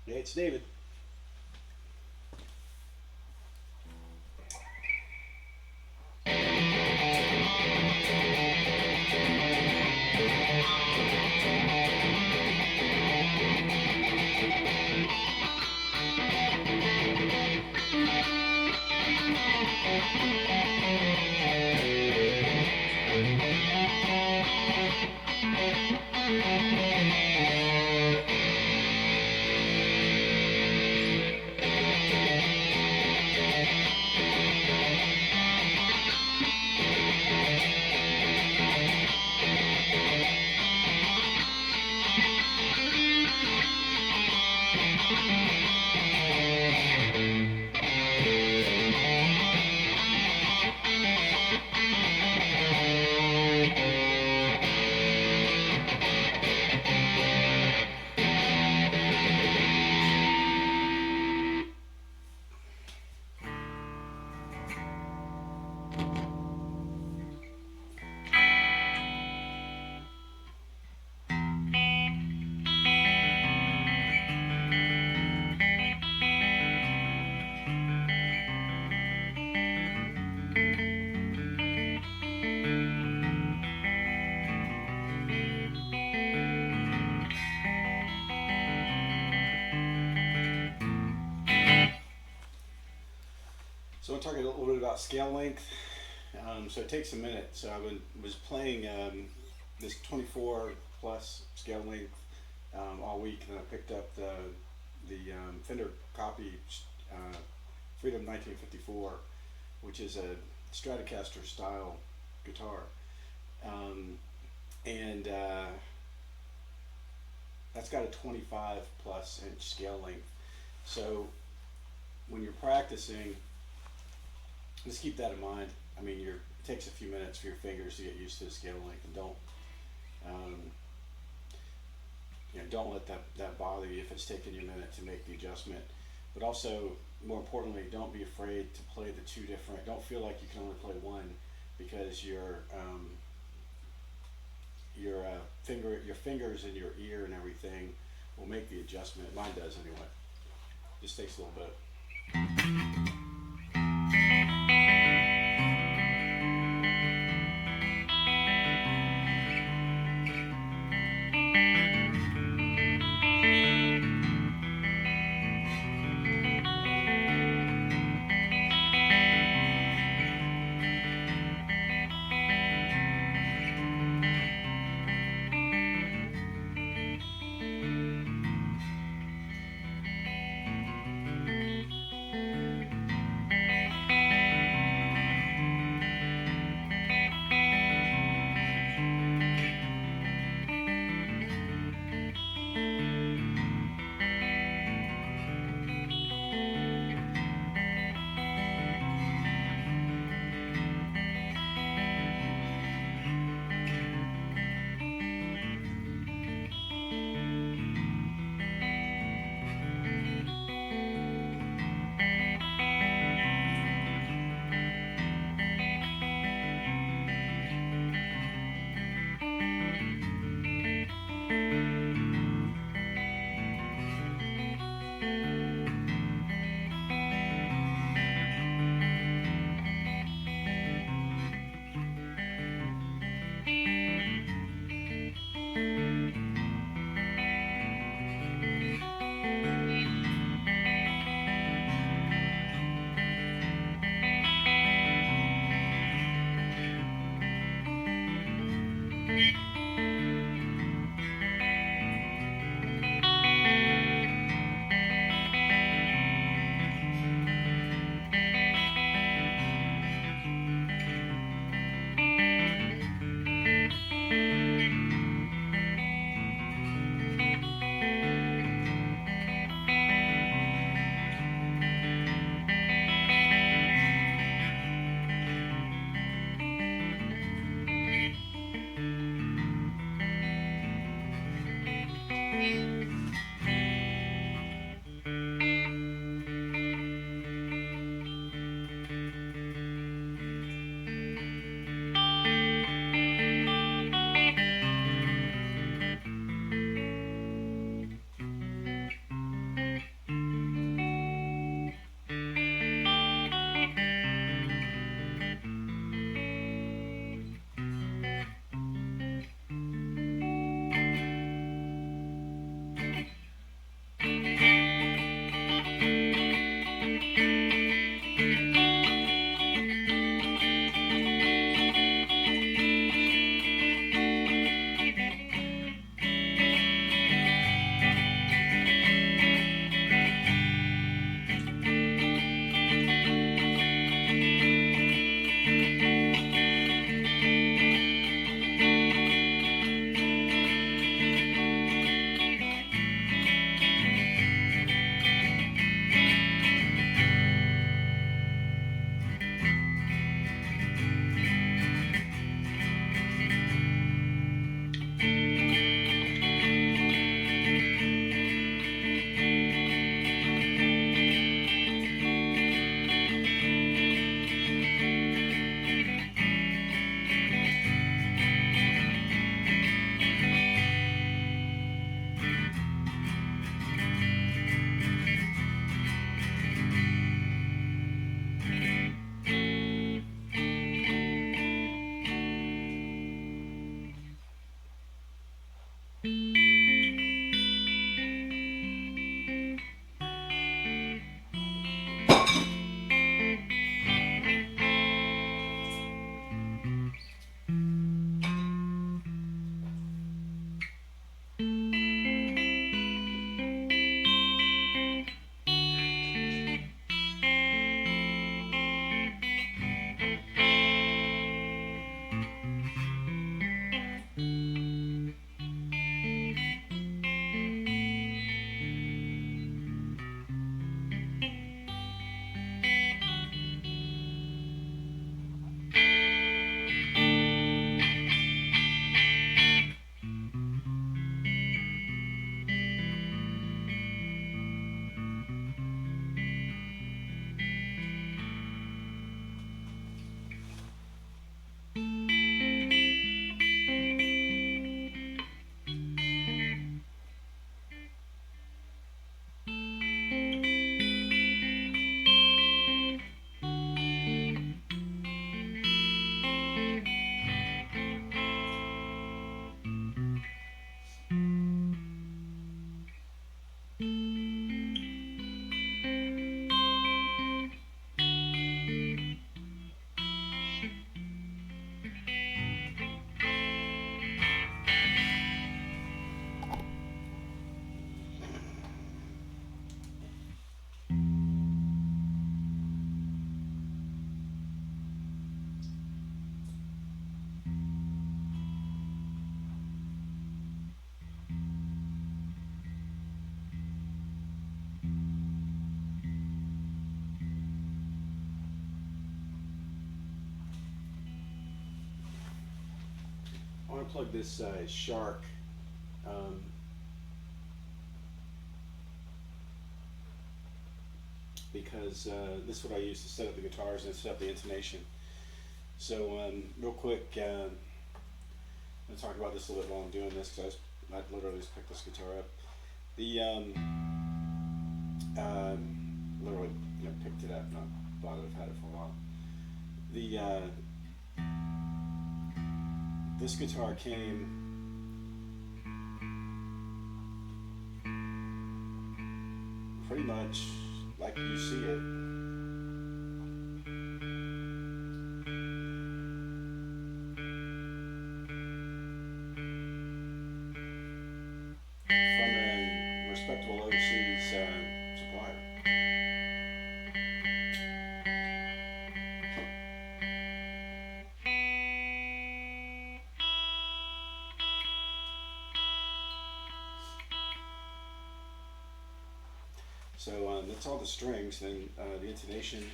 Hey, it's David. So I'm talking a little bit about scale length. So it takes a minute. So was playing this 24 plus scale length all week, and I picked up the Fender copy uh, Freedom 1954, which is a Stratocaster style guitar, um, and that's got a 25 plus inch scale length. So when you're practicing, just keep that in mind. I mean, it takes a few minutes for your fingers to get used to the scale length, and um, don't let that bother you if it's taking you a minute to make the adjustment. But also, more importantly, don't be afraid to play the two different. Don't feel like you can only play one, because your fingers and your ear and everything will make the adjustment. Mine does anyway. Just takes a little bit. I want to plug this Shark um, because this is what I use to set up the guitars and set up the intonation. So real quick, I'm going to talk about this a little bit while I'm doing this because I literally just picked this guitar up. The literally picked it up, not bought it. I've had it for a while. The this guitar came pretty much like you see it. From a respectable overseas supplier. So that's all the strings. Then the intonation.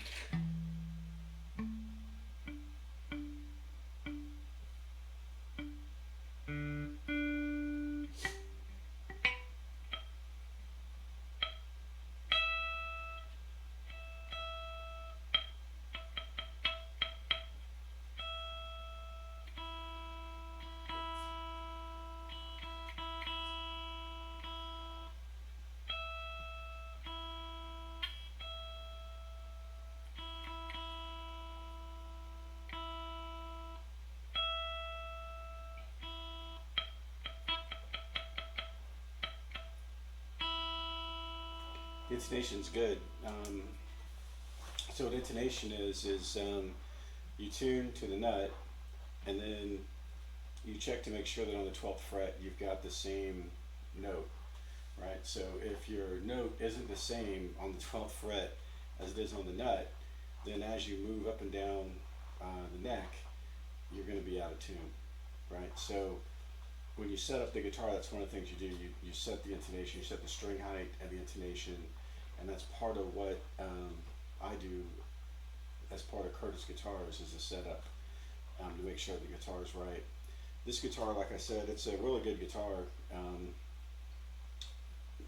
The intonation's good. So what intonation is you tune to the nut, and then you check to make sure that on the 12th fret you've got the same note, right? So if your note isn't the same on the 12th fret as it is on the nut, then as you move up and down the neck, you're going to be out of tune, right? So when you set up the guitar, that's one of the things you do. You set the intonation, you set the string height and the intonation, and that's part of what I do as part of Curtis Guitars is the setup to make sure the guitar is right. This guitar, like I said, it's a really good guitar.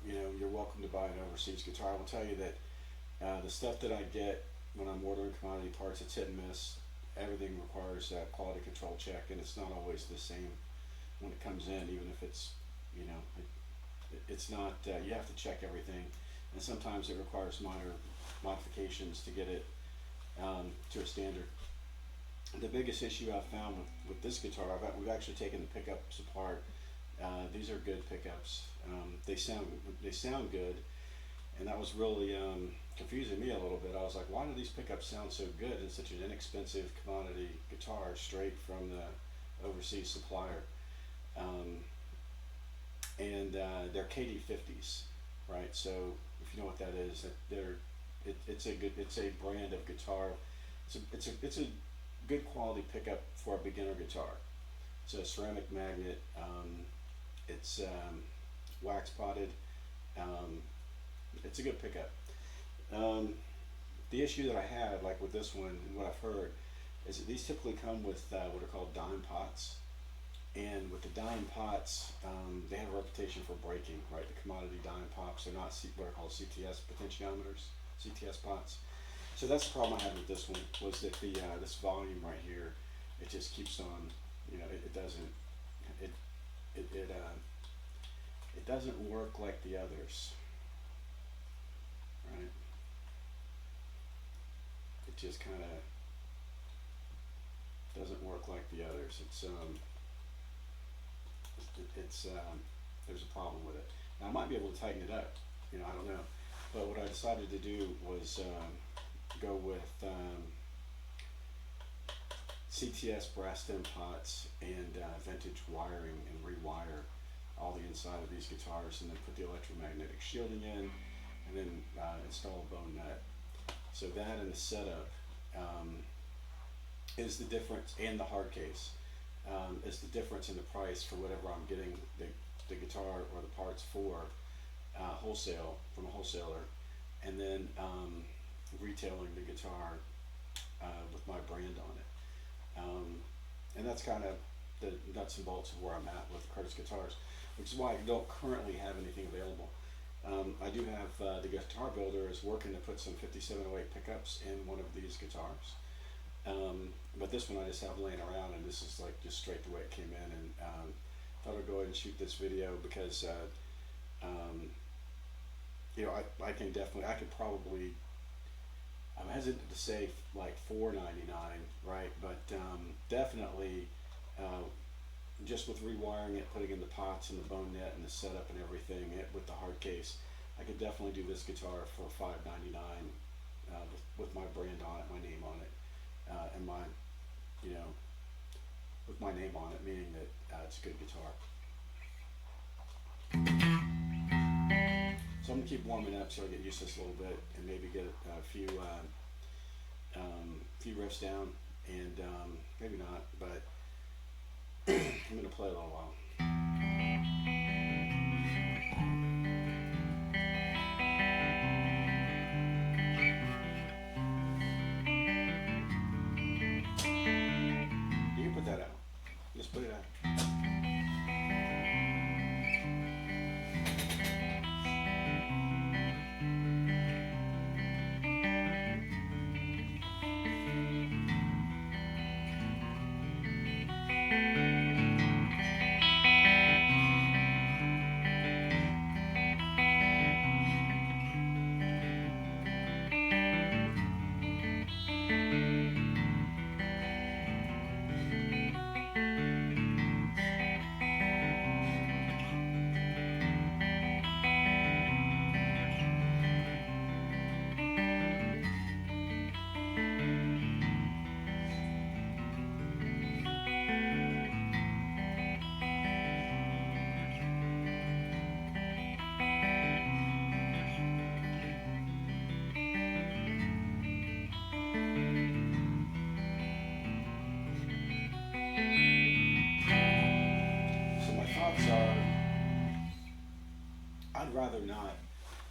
You're welcome to buy an overseas guitar. I will tell you that the stuff that I get when I'm ordering commodity parts, it's hit and miss. Everything requires a quality control check, and it's not always the same when it comes in, even if it's, it's not, you have to check everything, and sometimes it requires minor modifications to get it to a standard. The biggest issue I've found with this guitar, we've actually taken the pickups apart. These are good pickups. They sound good, and that was really confusing me a little bit. I was like, why do these pickups sound so good in such an inexpensive commodity guitar straight from the overseas supplier? They're KD50s, right? So if you know what that is, it's a brand of guitar. It's a good quality pickup for a beginner guitar. It's a ceramic magnet. It's wax potted. It's a good pickup. The issue that I had, like with this one, and what I've heard, is that these typically come with what are called dime pots. And with the dime pots, they have a reputation for breaking, right? The commodity dime pots are not what are called CTS potentiometers, CTS pots. So that's the problem I had with this one, was that the this volume right here, it just keeps on, it doesn't work like the others, right? It just kind of doesn't work like the others. There's a problem with it. Now I might be able to tighten it up, I don't know. But what I decided to do was go with CTS brass stem pots and vintage wiring and rewire all the inside of these guitars, and then put the electromagnetic shielding in, and then install a bone nut. So that and the setup is the difference, and the hard case is the difference in the price for whatever I'm getting the guitar or the parts for wholesale from a wholesaler, and then retailing the guitar with my brand on it. And that's kind of the nuts and bolts of where I'm at with Curtis Guitars, which is why I don't currently have anything available. I do have the guitar builder is working to put some 5708 pickups in one of these guitars. But this one I just have laying around, and this is like just straight the way it came in, and thought I'd go ahead and shoot this video because I can definitely, I could probably, I'm hesitant to say like $4.99, right? But definitely just with rewiring it, putting in the pots and the bone net and the setup and everything with the hard case, I could definitely do this guitar for $5.99 with my brand on it, my name on it, and my, with my name on it, meaning that it's a good guitar. So I'm gonna keep warming up so I get used to this a little bit, and maybe get a few riffs down, and maybe not, but I'm gonna play a little while. You can put that out. Just put it out. I'd rather not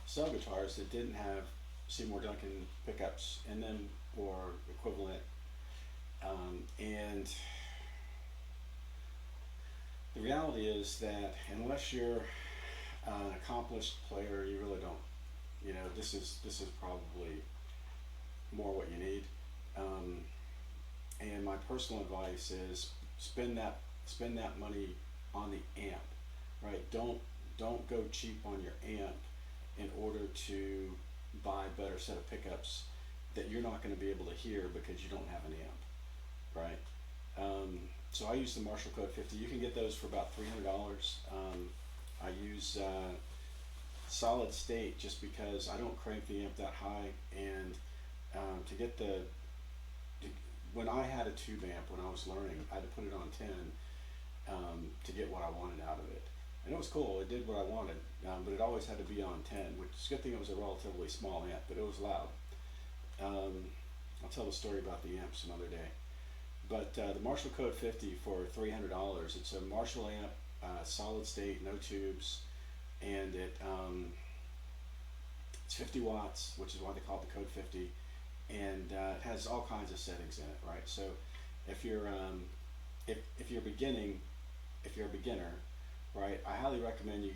sell guitars that didn't have Seymour Duncan pickups in them or equivalent. And the reality is that unless you're an accomplished player, you really don't. This is probably more what you need. And my personal advice is spend that money on the amp, right? Don't go cheap on your amp in order to buy a better set of pickups that you're not going to be able to hear because you don't have an amp, right? So I use the Marshall Code 50. You can get those for about $300. I use solid state just because I don't crank the amp that high, and to get when I had a tube amp when I was learning, I had to put it on 10 to get what I wanted out of it. And it was cool, it did what I wanted, but it always had to be on 10, which is a good thing it was a relatively small amp, but it was loud. I'll tell the story about the amp some other day. But the Marshall Code 50 for $300, it's a Marshall amp, solid state, no tubes, and it's 50 watts, which is why they call it the Code 50, and it has all kinds of settings in it, right? So if you're if you're a beginner, right, I highly recommend you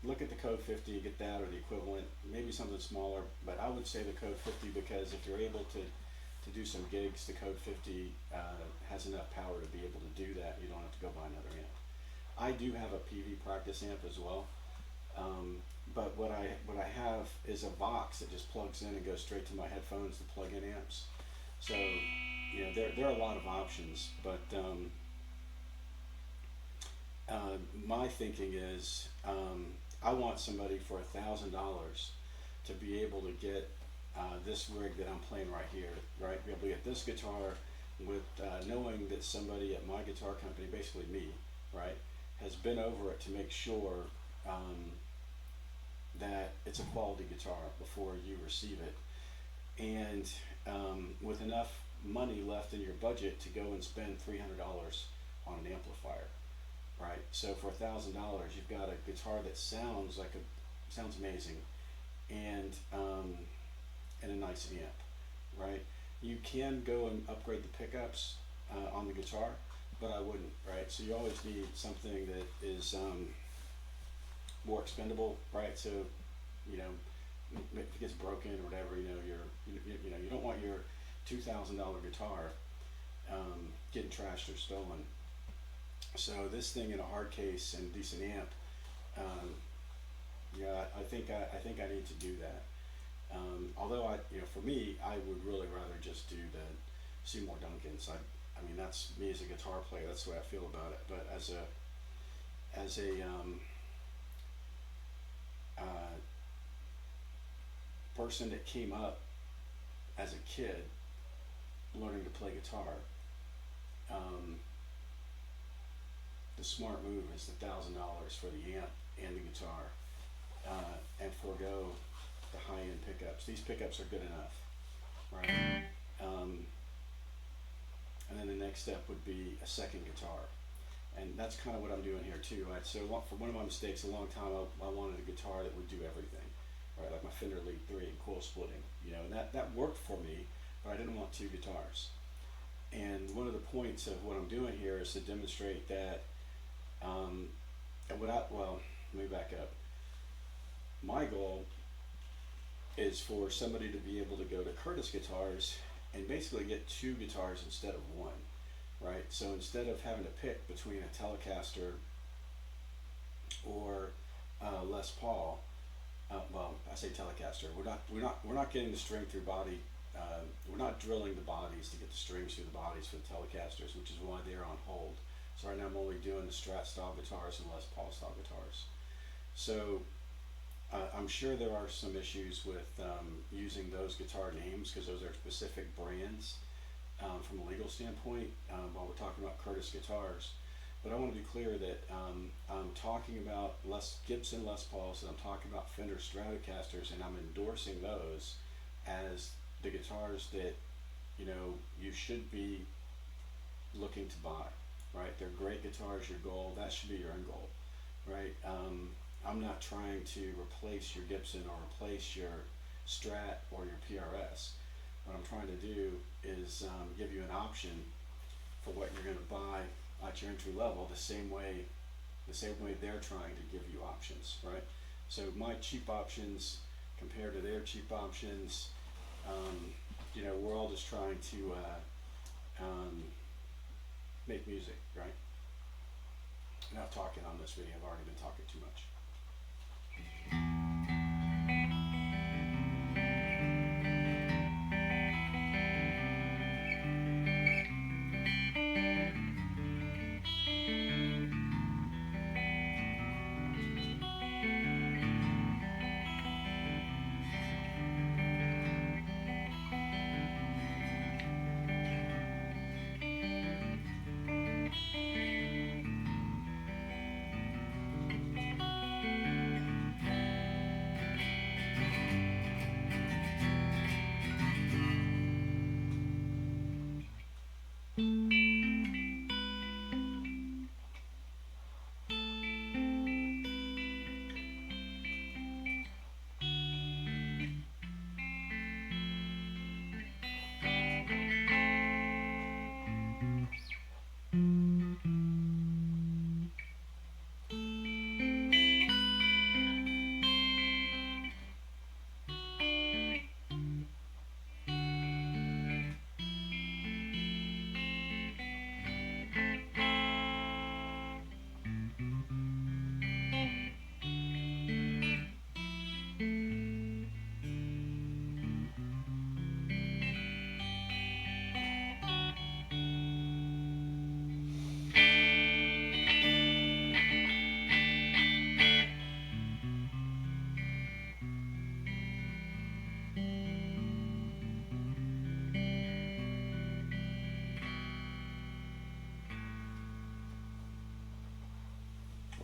look at the Code 50, get that or the equivalent, maybe something smaller, but I would say the Code 50 because if you're able to do some gigs, the Code 50 has enough power to be able to do that. You don't have to go buy another amp. I do have a PV practice amp as well, but what I have is a box that just plugs in and goes straight to my headphones, the plug-in amps. So there are a lot of options, but my thinking is I want somebody for $1,000 to be able to get this rig that I'm playing right here, right? Be able to get this guitar with knowing that somebody at my guitar company, basically me, right, has been over it to make sure um, that it's a quality guitar before you receive it, and with enough money left in your budget to go and spend $300 on an amplifier, right? So for $1,000, you've got a guitar that sounds amazing, and and a nice amp, right? You can go and upgrade the pickups on the guitar, but I wouldn't, right? So you always need something that is more expendable, right? So, you know, if it gets broken or whatever, you don't want your $2,000 guitar getting trashed or stolen. So this thing in a hard case and decent amp, um, yeah, I think I need to do that. Although for me, I would really rather just do the Seymour Duncans. I mean, that's me as a guitar player. That's the way I feel about it. But as a uh, person that came up as a kid learning to play guitar, um, the smart move is $1,000 for the amp and the guitar, and forego the high-end pickups. These pickups are good enough, right? Um, and then the next step would be a second guitar, and that's kind of what I'm doing here too. Right? So for one of my mistakes, a long time I wanted a guitar that would do everything, right? Like my Fender Lead 3 and coil splitting, and that worked for me, but I didn't want two guitars. And one of the points of what I'm doing here is to demonstrate that, well, let me back up. My goal is for somebody to be able to go to Curtis Guitars and basically get two guitars instead of one, right? So instead of having to pick between a Telecaster or Les Paul, well, I say Telecaster. We're not getting the string through body. We're not drilling the bodies to get the strings through the bodies for the Telecasters, which is why they're on hold. So right now I'm only doing the Strat style guitars and Les Paul style guitars. So I'm sure there are some issues with using those guitar names because those are specific brands from a legal standpoint while we're talking about Curtis Guitars. But I want to be clear that I'm talking about Gibson Les Pauls, and I'm talking about Fender Stratocasters, and I'm endorsing those as the guitars that you should be looking to buy. Right? They're great guitars. Your goal, that should be your end goal, right? I'm not trying to replace your Gibson or replace your Strat or your PRS. What I'm trying to do is give you an option for what you're going to buy at your entry level, the same way they're trying to give you options, right? So my cheap options compared to their cheap options, we're all just trying to make music, right? Enough talking on this video. I've already been talking too much.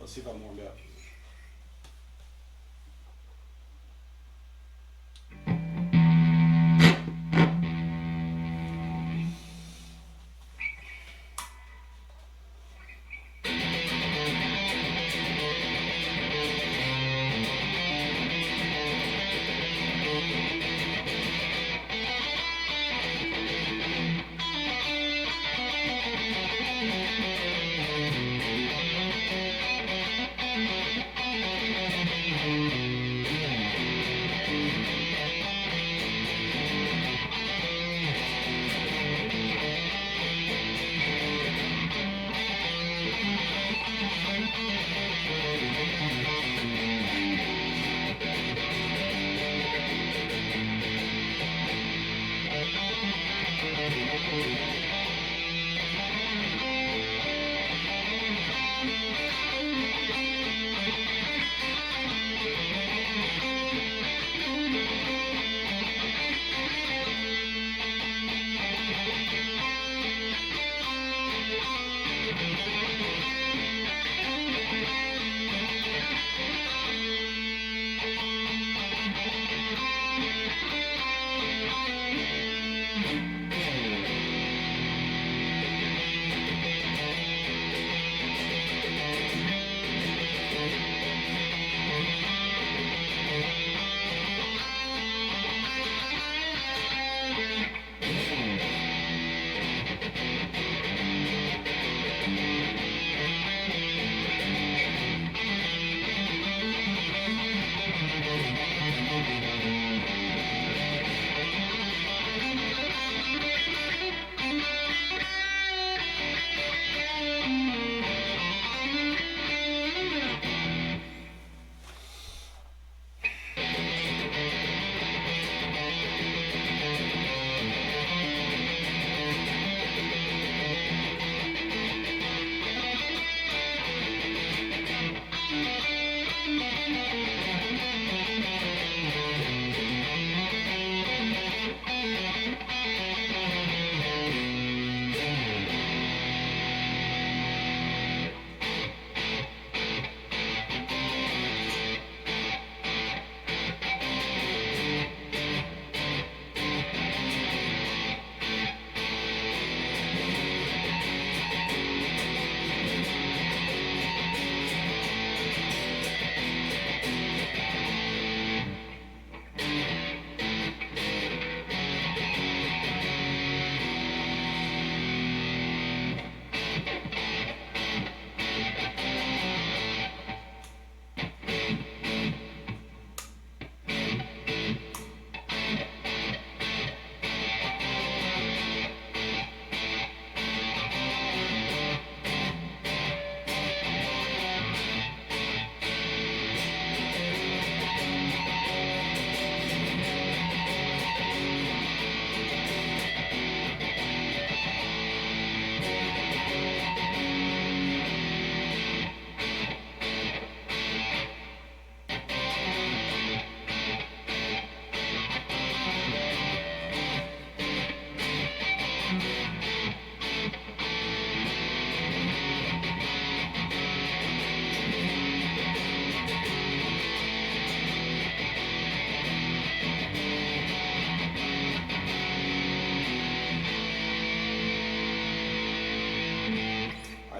Let's see if I'm warmed up.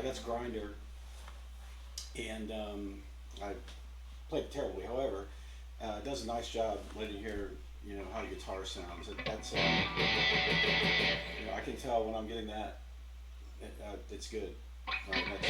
That's Grinder, and I played terribly. However, it does a nice job letting you hear, how the guitar sounds. That's, I can tell when I'm getting that, it's good. That's,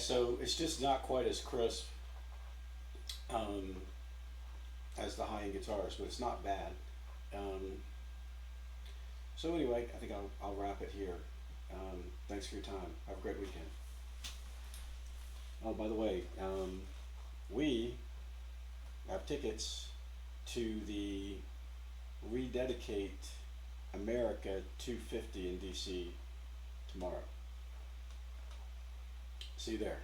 so it's just not quite as crisp um, as the high-end guitars, but it's not bad. Um, so anyway, I think I'll wrap it here. Thanks for your time. Have a great weekend. Oh, by the way, we have tickets to the Rededicate America 250 in DC tomorrow. See you there.